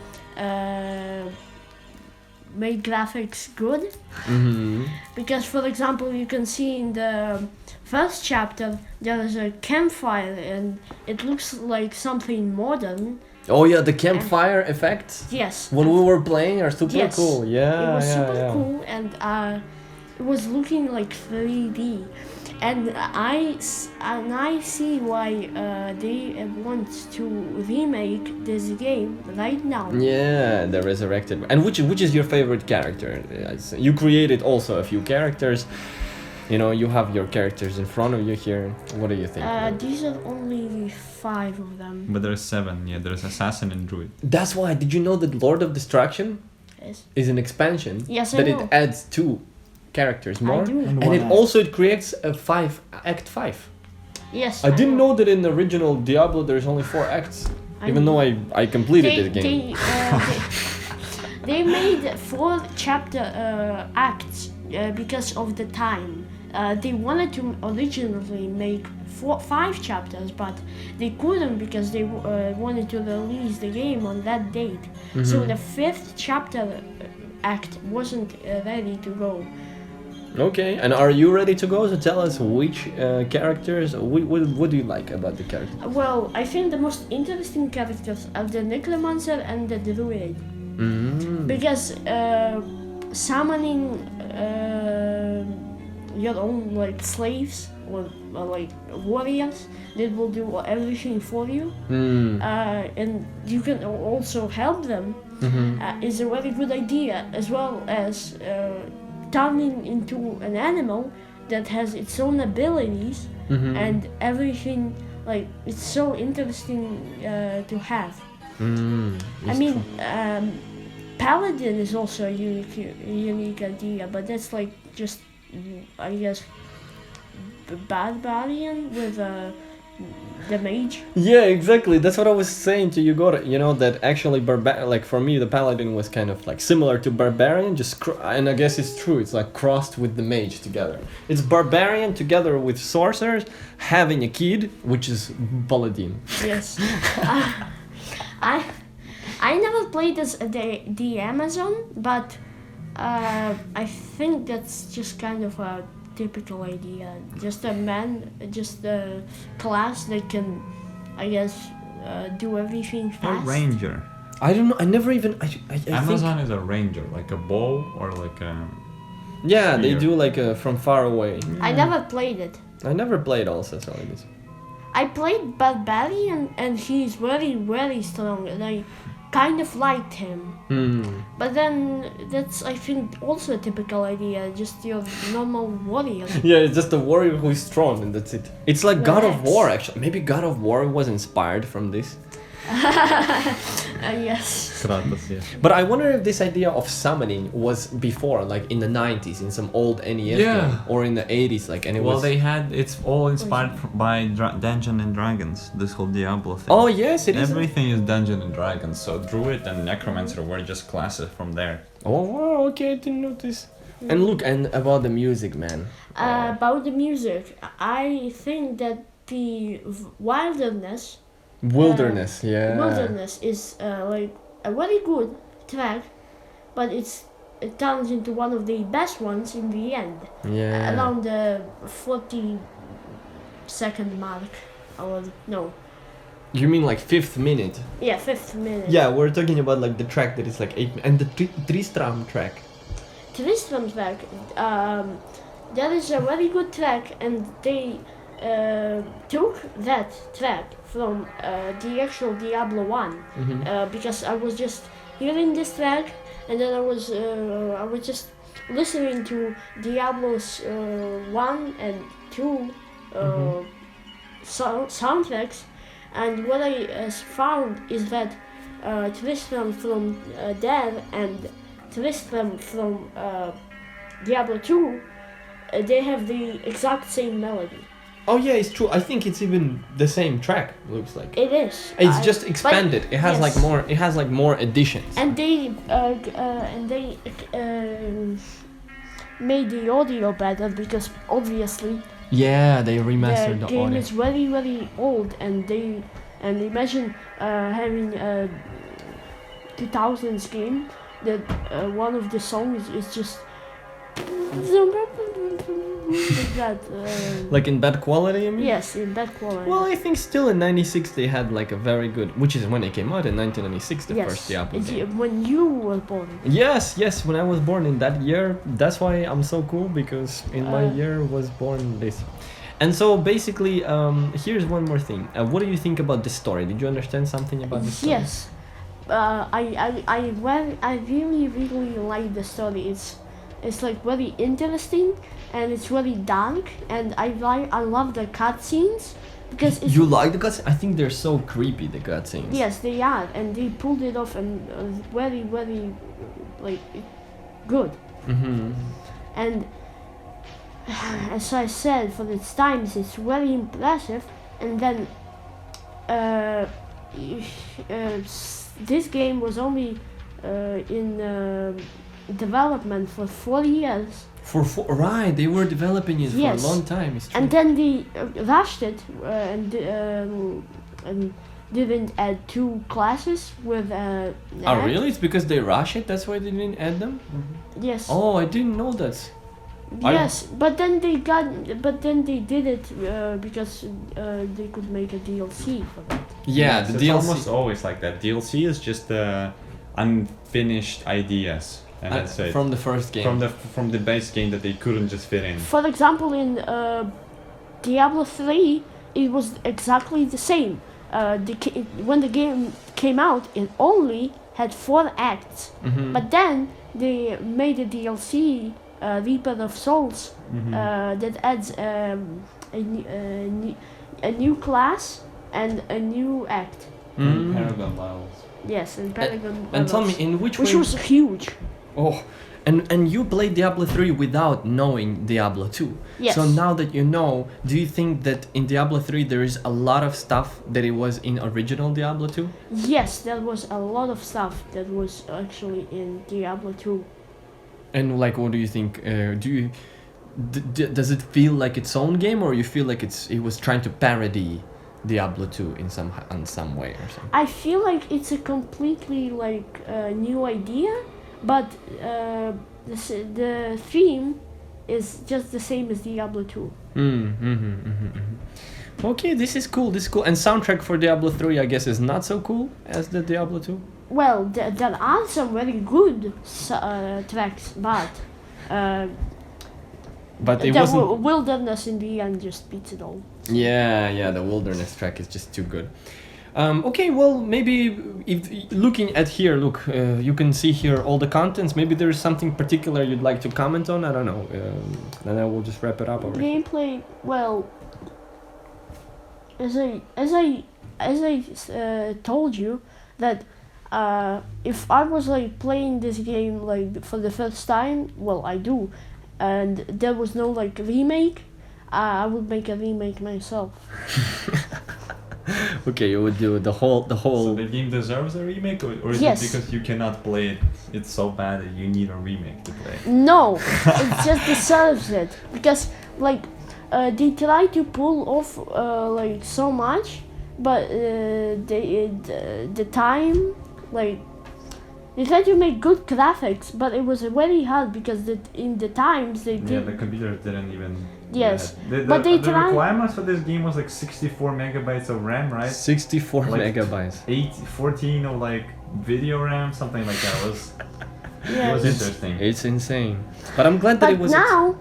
Speaker 3: make graphics good.
Speaker 1: Mm-hmm.
Speaker 3: Because, for example, you can see in the first chapter there is a campfire and it looks like something modern.
Speaker 1: Oh yeah, the campfire effects.
Speaker 3: Yes.
Speaker 1: When we were playing are super
Speaker 3: Yes.
Speaker 1: cool. Yeah,
Speaker 3: It was super
Speaker 1: yeah.
Speaker 3: cool and it was looking like 3D. And I see why they want to remake this game right now.
Speaker 1: Yeah, the Resurrected. And which is your favorite character? You created also a few characters. You know, you have your characters in front of you here. What do you think?
Speaker 3: These are only 5 of them.
Speaker 2: But there's 7, yeah. There's Assassin and Druid.
Speaker 1: That's why. Did you know that Lord of Destruction
Speaker 3: Yes.
Speaker 1: is an expansion?
Speaker 3: Yes, I
Speaker 1: that
Speaker 3: know.
Speaker 1: It adds 2 characters more.
Speaker 3: I do.
Speaker 1: And it creates a Act 5.
Speaker 3: Yes.
Speaker 1: I didn't know that in the original Diablo there's only 4 acts. Even though I completed the game.
Speaker 3: They made 4 chapter acts because of the time. They wanted to originally make 5 chapters, but they couldn't because they wanted to release the game on that date.
Speaker 1: Mm-hmm.
Speaker 3: So the 5th chapter act wasn't ready to go.
Speaker 1: Okay, and are you ready to go? So tell us which characters, what do you like about the characters?
Speaker 3: Well, I think the most interesting characters are the Necromancer and the Druid.
Speaker 1: Mm.
Speaker 3: Because summoning your own like slaves or like warriors that will do everything for you, and you can also help them, is a very good idea, as well as turning into an animal that has its own abilities and everything. Like, it's so interesting to have. I mean, Paladin is also a unique idea, but that's like just, I guess, Barbarian with the mage.
Speaker 1: Yeah, exactly. That's what I was saying to Yegor. You know that actually, like for me, the Paladin was kind of like similar to Barbarian, and I guess it's true. It's like crossed with the mage together. It's Barbarian together with sorcerers having a kid, which is Paladin.
Speaker 3: Yes. I never played as the Amazon, but I think that's just kind of a typical idea. Just a class that can, I guess, do everything fast.
Speaker 2: A ranger.
Speaker 1: I don't know. I never even. I
Speaker 2: Amazon
Speaker 1: think,
Speaker 2: is a ranger, like a bow or like a.
Speaker 1: yeah, they
Speaker 2: spear.
Speaker 1: do like from far away.
Speaker 3: I never played it.
Speaker 1: I never played also, so it is.
Speaker 3: I played Barbarian and he's very, very strong and I kind of liked him. But then that's, I think, also a typical idea, just your normal warrior.
Speaker 1: Yeah, it's just a warrior who is strong and that's it. It's like God of
Speaker 3: Relax.
Speaker 1: War actually. Maybe God of War was inspired from this.
Speaker 3: Yes.
Speaker 2: Kratos, yeah.
Speaker 1: But I wonder if this idea of summoning was before, like in the 90s, in some old NES
Speaker 2: Yeah.
Speaker 1: game, or in the 80s, like, and it
Speaker 2: Well,
Speaker 1: was...
Speaker 2: it's all inspired by Dungeons and Dragons, this whole Diablo thing.
Speaker 1: Oh yes, it is.
Speaker 2: Everything is Dungeons and Dragons, so Druid and Necromancer were just classes from there.
Speaker 1: Oh wow, okay, I didn't notice. And look, and about the music, man.
Speaker 3: About the music, I think that the Wilderness
Speaker 1: Wilderness, yeah.
Speaker 3: Wilderness is like a very good track, but it turns into one of the best ones in the end.
Speaker 1: Yeah.
Speaker 3: Around the 40-second mark, or no,
Speaker 1: You mean like 5th minute?
Speaker 3: yeah, 5th minute.
Speaker 1: Yeah, we're talking about like the track that is like 8 and the Tristram track.
Speaker 3: Tristram track, that is a very good track, and they took that track from the actual Diablo 1, because I was just hearing this track, and then I was just listening to Diablo's 1 and 2 soundtracks, and what I found is that Tristram from there and Tristram from Diablo 2, they have the exact same melody.
Speaker 1: Oh yeah, it's true. I think it's even the same track. Looks like
Speaker 3: It is.
Speaker 1: it's just expanded. It has
Speaker 3: yes.
Speaker 1: like more. It has like more additions.
Speaker 3: And they made the audio better because obviously
Speaker 1: Yeah, they remastered
Speaker 3: the
Speaker 1: the
Speaker 3: game
Speaker 1: audio.
Speaker 3: is very, very old, and imagine having a 2000s game that one of the songs is just like that.
Speaker 1: Like in bad quality, I mean?
Speaker 3: Yes, in that quality.
Speaker 1: Well, I think still in '96 they had like a very good, which is when it came out in 1996, the first Diablo
Speaker 3: it's
Speaker 1: game.
Speaker 3: when you were born.
Speaker 1: Yes, when I was born in that year. That's why I'm so cool, because in my year was born this. And so basically, here's one more thing. What do you think about the story? Did you understand something about the story?
Speaker 3: Yes, I really, really like the story. It's like very interesting, and it's very dark, and I love the cutscenes because it's,
Speaker 1: You like the cutscenes? I think they're so creepy, the cutscenes.
Speaker 3: yes, they are, and they pulled it off and very, very like good. And as I said, for its times, it's very impressive. And then this game was only in development for 4 years.
Speaker 1: Right, they were developing it
Speaker 3: Yes.
Speaker 1: for a long time. It's true.
Speaker 3: And then they rushed it and didn't add 2 classes with
Speaker 1: Oh
Speaker 3: act.
Speaker 1: really? It's because they rush it? That's why they didn't add them?
Speaker 3: Yes.
Speaker 1: Oh, I didn't know that.
Speaker 3: Yes, but then they did it because they could make a DLC for that.
Speaker 1: Yeah, the
Speaker 2: it's
Speaker 1: DLC.
Speaker 2: almost always like that. DLC is just unfinished ideas, and that's it.
Speaker 1: From the first game.
Speaker 2: From the base game that they couldn't just fit in.
Speaker 3: For example, in Diablo 3, it was exactly the same. When the game came out, it only had 4 acts. But then they made a DLC, Reaper of Souls, that adds a new class and a new act.
Speaker 2: Paragon levels.
Speaker 3: Yes, and Paragon
Speaker 1: And tell me,
Speaker 3: levels,
Speaker 1: in which
Speaker 3: which
Speaker 1: way...
Speaker 3: was huge.
Speaker 1: Oh, and you played Diablo 3 without knowing Diablo 2.
Speaker 3: Yes.
Speaker 1: So now that you know, do you think that in Diablo 3 there is a lot of stuff that it was in original Diablo 2?
Speaker 3: Yes, there was a lot of stuff that was actually in Diablo 2.
Speaker 1: And like, what do you think? Does it feel like its own game, or you feel like it was trying to parody Diablo 2 in some way or something?
Speaker 3: I feel like it's a completely new idea, but the theme is just the same as Diablo 2.
Speaker 1: Okay, this is cool. And soundtrack for Diablo 3, I guess, is not so cool as the Diablo 2.
Speaker 3: Well, there are some very good tracks, but
Speaker 1: it
Speaker 3: the
Speaker 1: wasn't.
Speaker 3: wilderness in the end just beats it all.
Speaker 1: Yeah, the wilderness track is just too good. Okay, well, maybe if looking at here, you can see here all the contents. Maybe there is something particular you'd like to comment on. I don't know. Then I will just wrap it up already.
Speaker 3: Gameplay, well, as I told you that if I was like playing this game like for the first time, well, I do, and there was no like remake, I would make a remake myself.
Speaker 1: Okay, you would do the whole.
Speaker 2: So the game deserves a remake, or is
Speaker 3: Yes.
Speaker 2: it because you cannot play it? It's so bad that you need a remake to play.
Speaker 3: No, it just deserves it because like they try to pull off like so much, but the time like they tried to make good graphics, but it was very hard because in the times they
Speaker 2: Yeah,
Speaker 3: did.
Speaker 2: the computers didn't even.
Speaker 3: Yes,
Speaker 2: but
Speaker 3: they
Speaker 2: the
Speaker 3: tried.
Speaker 2: requirements for this game was like 64 megabytes of RAM, right?
Speaker 1: 64
Speaker 2: Like
Speaker 1: megabytes.
Speaker 2: 14 of like video RAM, something like that. It was
Speaker 3: Yes.
Speaker 2: interesting.
Speaker 1: It's insane. But I'm glad that
Speaker 3: But
Speaker 1: it was.
Speaker 3: now,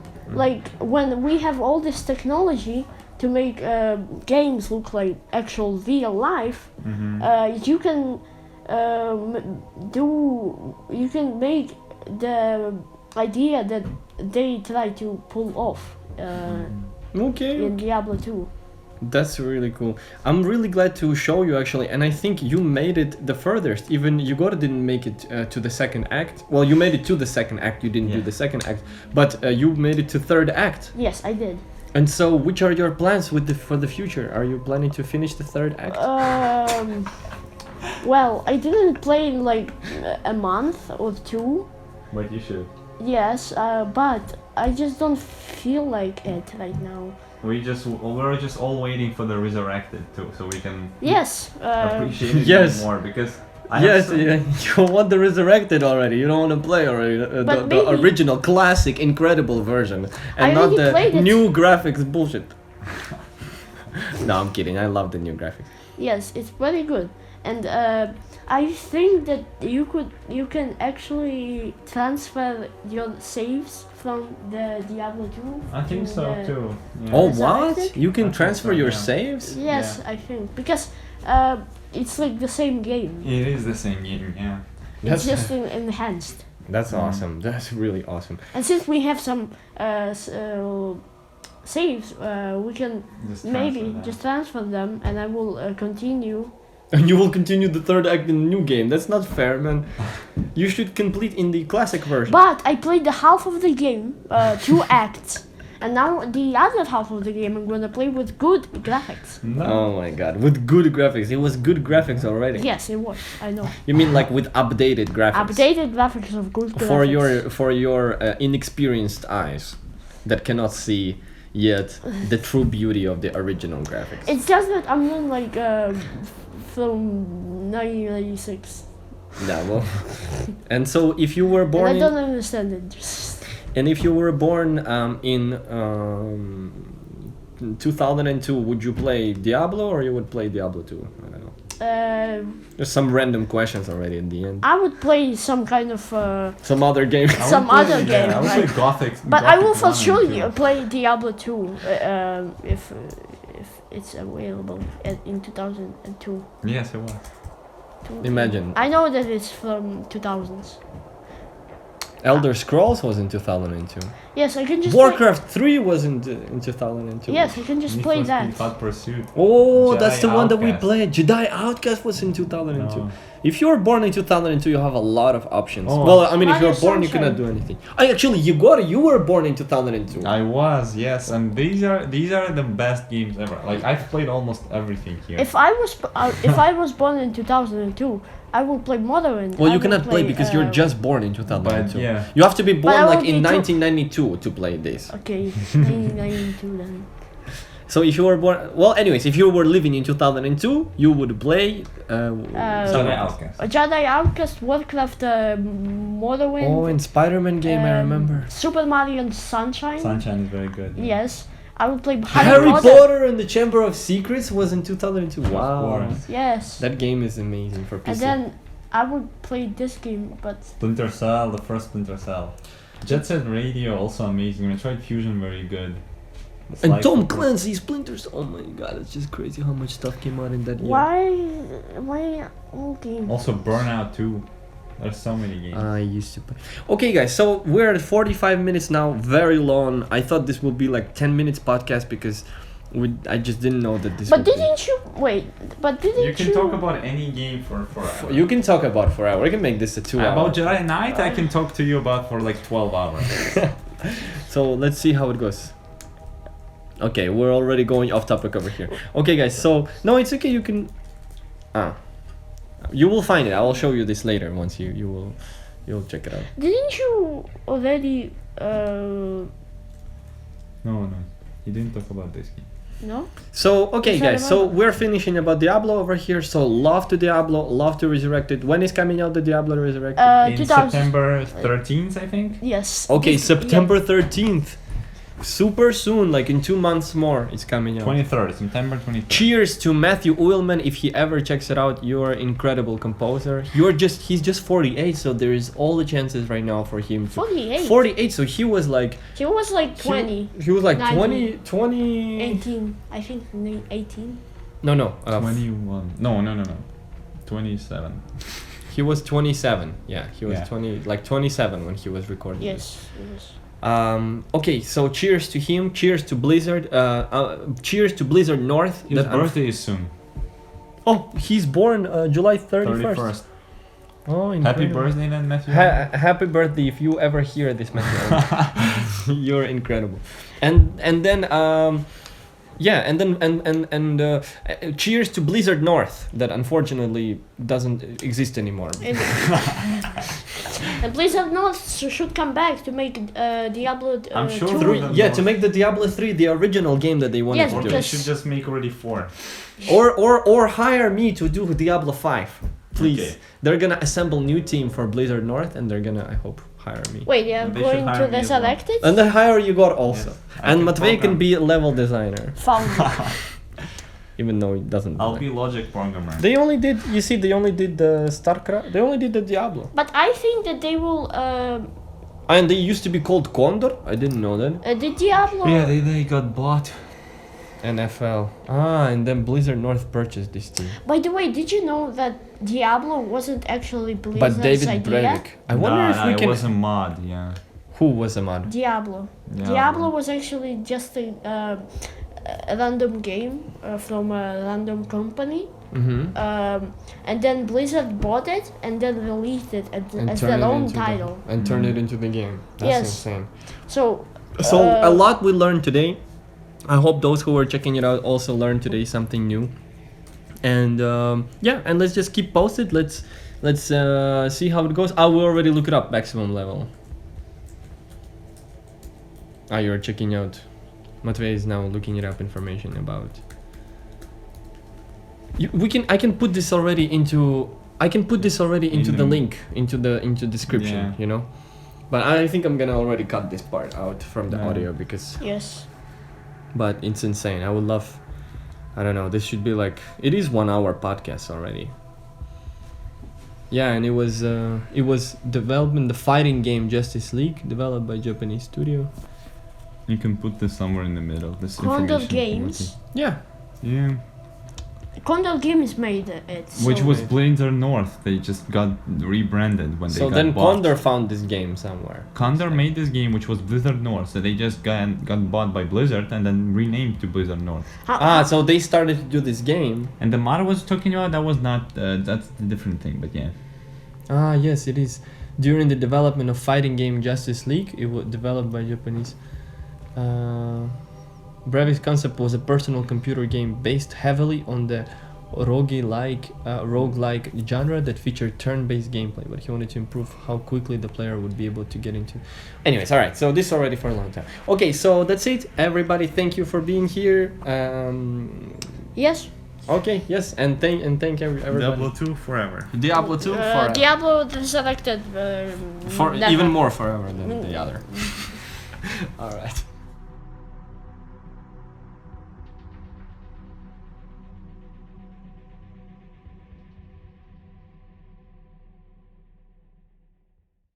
Speaker 3: like when we have all this technology to make games look like actual real life, you can you can make the idea that they try to pull off
Speaker 1: Okay.
Speaker 3: in Diablo 2.
Speaker 1: That's really cool. I'm really glad to show you actually, and I think you made it the furthest. Even Yegor didn't make it to the second act. Well, you made it to the second act. You didn't do the second act, but you made it to third act.
Speaker 3: Yes, I did.
Speaker 1: And so, which are your plans for the future? Are you planning to finish the third act?
Speaker 3: Well, I didn't play in like a month or two.
Speaker 2: But you should.
Speaker 3: Yes, but I just don't feel like it right now.
Speaker 2: We're just all waiting for the Resurrected too, so we can
Speaker 3: Yes.
Speaker 2: appreciate it
Speaker 1: Yes.
Speaker 2: more because.
Speaker 1: You want the Resurrected already. You don't want to play already the original, classic, incredible version, and not
Speaker 3: already played
Speaker 1: the
Speaker 3: it.
Speaker 1: new graphics bullshit. No, I'm kidding. I love the new graphics.
Speaker 3: Yes, it's very good, and I think that you can actually transfer your saves from the Diablo 2.
Speaker 2: I think
Speaker 3: to
Speaker 2: so
Speaker 3: the-
Speaker 2: too. Yeah.
Speaker 1: Oh,
Speaker 3: Resurrected?
Speaker 1: what? You
Speaker 2: I
Speaker 1: can
Speaker 2: think
Speaker 1: transfer
Speaker 2: so,
Speaker 1: your
Speaker 2: yeah.
Speaker 1: saves?
Speaker 3: Yes,
Speaker 2: Yeah.
Speaker 3: I think because it's like the same game.
Speaker 2: It is the same game, yeah.
Speaker 3: It's just enhanced.
Speaker 1: That's awesome. That's really awesome.
Speaker 3: And since we have some saves, we can
Speaker 2: Just
Speaker 3: maybe
Speaker 2: transfer that.
Speaker 3: just transfer them, and I will continue.
Speaker 1: And you will continue the third act in the new game. That's not fair, man. You should complete in the classic version.
Speaker 3: But I played the half of the game, 2 acts, and now the other half of the game I'm gonna play with good graphics.
Speaker 2: No.
Speaker 1: Oh my god, with good graphics. It was good graphics already.
Speaker 3: Yes, it was. I know.
Speaker 1: You mean like with updated graphics?
Speaker 3: Updated graphics of good graphics.
Speaker 1: For your inexperienced eyes that cannot see yet the true beauty of the original graphics.
Speaker 3: It's just that I'm not like from 1996.
Speaker 1: Yeah, well. And so if you were
Speaker 3: And
Speaker 1: born
Speaker 3: I don't understand it. Just
Speaker 1: and if you were born in 2002, would you play Diablo or you would play Diablo 2? I don't know. There's some random questions already in the end.
Speaker 3: I would play some kind of
Speaker 1: Some other game.
Speaker 2: I would
Speaker 3: some
Speaker 2: play-
Speaker 3: other game,
Speaker 2: I would
Speaker 3: right?
Speaker 2: play Gothic.
Speaker 3: But I will
Speaker 2: Gothic
Speaker 3: for
Speaker 2: 1
Speaker 3: sure
Speaker 2: and 2.
Speaker 3: play Diablo 2 if it's available in 2002.
Speaker 2: Yes, it was.
Speaker 1: Imagine.
Speaker 3: I know that it's from 2000s.
Speaker 1: Elder Scrolls was in 2002.
Speaker 3: Yes, I can just
Speaker 1: Warcraft 3 was in 2002.
Speaker 3: Yes, I can just
Speaker 2: Need
Speaker 3: play
Speaker 2: for
Speaker 3: that.
Speaker 2: Speed Hot Pursuit.
Speaker 1: Oh,
Speaker 2: Jedi
Speaker 1: that's the one that we
Speaker 2: Outcast.
Speaker 1: played. Jedi Outcast was in 2002.
Speaker 2: No.
Speaker 1: If you were born in 2002, you have a lot of options.
Speaker 2: Oh.
Speaker 1: Well, I mean, if
Speaker 3: Like
Speaker 1: you're
Speaker 3: a
Speaker 1: born, you
Speaker 3: sunshine.
Speaker 1: cannot do anything. Actually, Yegor, you were born in 2002.
Speaker 2: I was, yes, and these are the best games ever. Like I've played almost everything here.
Speaker 3: If I was born in 2002, I will play Modern.
Speaker 1: Well,
Speaker 3: I
Speaker 1: you
Speaker 3: will
Speaker 1: cannot play because you're
Speaker 3: uh,
Speaker 1: just born in 2002.
Speaker 2: But, yeah.
Speaker 1: You have to be born
Speaker 3: I
Speaker 1: like
Speaker 3: will
Speaker 1: in
Speaker 3: be
Speaker 1: 1992 to play this.
Speaker 3: Okay, 1992 then.
Speaker 1: So if you were born, well, anyways, if you were living in 2002, you would play.
Speaker 2: Jedi Outcast.
Speaker 3: Jedi Outcast, Warcraft, Morrowind.
Speaker 1: Oh, and Spider-Man game, I remember.
Speaker 3: Super Mario Sunshine.
Speaker 2: Sunshine is very good. Yeah.
Speaker 3: Yes, I would play
Speaker 1: Harry Potter and the Chamber of Secrets was in 2002. Wow.
Speaker 2: course.
Speaker 3: Yes.
Speaker 1: That game is amazing for PC.
Speaker 3: And then I would play this game, but
Speaker 2: Splinter Cell, the first Splinter Cell. Jet Set Radio, also amazing. Metroid Fusion, very good. It's
Speaker 1: and
Speaker 2: like-
Speaker 1: Tom Clancy, Splinters. Oh my god, it's just crazy how much stuff came out in that year.
Speaker 3: why all games?
Speaker 2: Also Burnout 2. There's so many games.
Speaker 1: I used to play. Okay, guys, so we're at 45 minutes now, very long. I thought this would be like 10 minutes podcast because I just didn't know that this
Speaker 3: But
Speaker 1: would be.
Speaker 3: didn't you wait? But didn't
Speaker 2: You can talk about any game for forever.
Speaker 1: You can talk about forever. We can make this a 2 hour.
Speaker 2: About Jedi Knight, I can talk to you about for like 12 hours.
Speaker 1: So let's see how it goes. Okay, we're already going off topic over here. Okay, guys, so no, it's okay. You can. You will find it. I will show you this later. Once you'll check it out.
Speaker 3: Didn't you already?
Speaker 2: No, he didn't talk about this game.
Speaker 3: No.
Speaker 1: So okay,
Speaker 3: Is that
Speaker 1: guys. So
Speaker 3: about-
Speaker 1: we're finishing about Diablo over here. So love to Diablo, love to Resurrected. When is coming out the Diablo Resurrected?
Speaker 2: In
Speaker 3: 2000.
Speaker 2: September 13th, I think.
Speaker 3: Yes.
Speaker 1: Okay,
Speaker 3: This-
Speaker 1: September 13th. Super soon, like in 2 months more, it's coming out.
Speaker 2: 23rd, September 23rd.
Speaker 1: Cheers to Matt Uelmen. If he ever checks it out, you're an incredible composer. He's just 48, so there is all the chances right now for him to
Speaker 3: 48.
Speaker 1: 48, so he was like
Speaker 3: He was like 20.
Speaker 1: He was like
Speaker 3: 19.
Speaker 1: 20
Speaker 3: 18. I think 18.
Speaker 1: No.
Speaker 2: 21. No. 27.
Speaker 1: He was 27. Yeah, he was
Speaker 2: Yeah.
Speaker 1: 27 when he was recording.
Speaker 3: Yes. Yes.
Speaker 1: Okay, so cheers to him. Cheers to Blizzard. Cheers to Blizzard North.
Speaker 2: His
Speaker 1: that
Speaker 2: birthday is soon.
Speaker 1: Oh, he's born July 31st.
Speaker 2: 31st.
Speaker 1: Oh,
Speaker 2: Happy
Speaker 1: incredible.
Speaker 2: birthday then, Matthew.
Speaker 1: Happy birthday if you ever hear this, Matthew. You're incredible. And then cheers to Blizzard North that unfortunately doesn't exist anymore.
Speaker 3: And Blizzard North should come back to make Diablo.
Speaker 2: I'm sure
Speaker 3: 2.
Speaker 2: through-
Speaker 1: Yeah, to make the Diablo 3 the original game that they wanted
Speaker 3: Yes,
Speaker 1: to
Speaker 2: Or
Speaker 1: do.
Speaker 2: they
Speaker 3: because-
Speaker 2: should just make already 4.
Speaker 1: Or hire me to do Diablo 5. Please.
Speaker 2: Okay.
Speaker 1: They're gonna assemble new team for Blizzard North and they're gonna, I hope, hire me.
Speaker 3: Wait, they are
Speaker 2: They should
Speaker 3: going
Speaker 2: hire
Speaker 3: to
Speaker 2: me as well.
Speaker 3: Resurrected?
Speaker 1: And then hire Yegor also.
Speaker 2: Yes, I
Speaker 1: And
Speaker 2: can
Speaker 1: Matvey can
Speaker 2: program.
Speaker 1: be a level designer,
Speaker 3: Founder.
Speaker 1: even though he doesn't.
Speaker 2: I'll
Speaker 1: design.
Speaker 2: be logic programmer.
Speaker 1: They only did the StarCraft. They only did the Diablo.
Speaker 3: But I think that they will.
Speaker 1: And they used to be called Condor. I didn't know that.
Speaker 3: The Diablo.
Speaker 2: Yeah, they got bought.
Speaker 1: NFL. And then Blizzard North purchased this team.
Speaker 3: By the way, did you know that Diablo wasn't actually Blizzard's
Speaker 1: But David
Speaker 3: idea?
Speaker 1: Brevik. I wonder if we
Speaker 2: it
Speaker 1: can.
Speaker 2: was a mod, yeah.
Speaker 1: Who was a mod?
Speaker 3: Diablo. Diablo was actually just a random game from a random company.
Speaker 1: Mm-hmm.
Speaker 3: And then Blizzard bought it and then released it as their own title.
Speaker 1: And turned it into the game. That's
Speaker 3: Yes.
Speaker 1: insane.
Speaker 3: So.
Speaker 1: So a lot we learned today. I hope those who are checking it out also learned today something new. And and let's just keep posted. Let's see how it goes. I will already look it up. Maximum level. You're checking out. Matvey is now looking it up. Information about. I can put this already into. the link into description.
Speaker 2: Yeah.
Speaker 1: You know. But I think I'm gonna already cut this part out from the audio because.
Speaker 3: Yes.
Speaker 1: But it's insane. I would love. I don't know. This should be like. It is 1 hour podcast already. Yeah, and it was development the fighting game Justice League developed by Japanese studio.
Speaker 2: You can put this somewhere in the middle. This
Speaker 3: Condor
Speaker 2: information.
Speaker 3: Games.
Speaker 1: Yeah.
Speaker 2: Yeah.
Speaker 3: Condor Games made it. So
Speaker 2: Which was Blizzard North. They just got rebranded when they
Speaker 1: So
Speaker 2: got
Speaker 1: then
Speaker 2: bought.
Speaker 1: Condor found this game somewhere.
Speaker 2: Condor made this game, which was Blizzard North. So they just got bought by Blizzard and then renamed to Blizzard North.
Speaker 1: So they started to do this game.
Speaker 2: And the mod I was talking about, that was not. That's a different thing, but yeah.
Speaker 1: Yes, it is. During the development of fighting game Justice League, it was developed by Japanese. Brevik's concept was a personal computer game based heavily on the roguelike genre that featured turn-based gameplay, but he wanted to improve how quickly the player would be able to get into. Anyways, all right, so this is already for a long time. Okay, so that's it, everybody. Thank you for being here.
Speaker 3: Yes.
Speaker 1: Okay, yes, and thank everybody.
Speaker 2: Diablo 2 forever.
Speaker 1: Diablo 2 forever.
Speaker 3: Diablo Resurrected.
Speaker 1: For
Speaker 3: never.
Speaker 1: even more forever than the other. All right.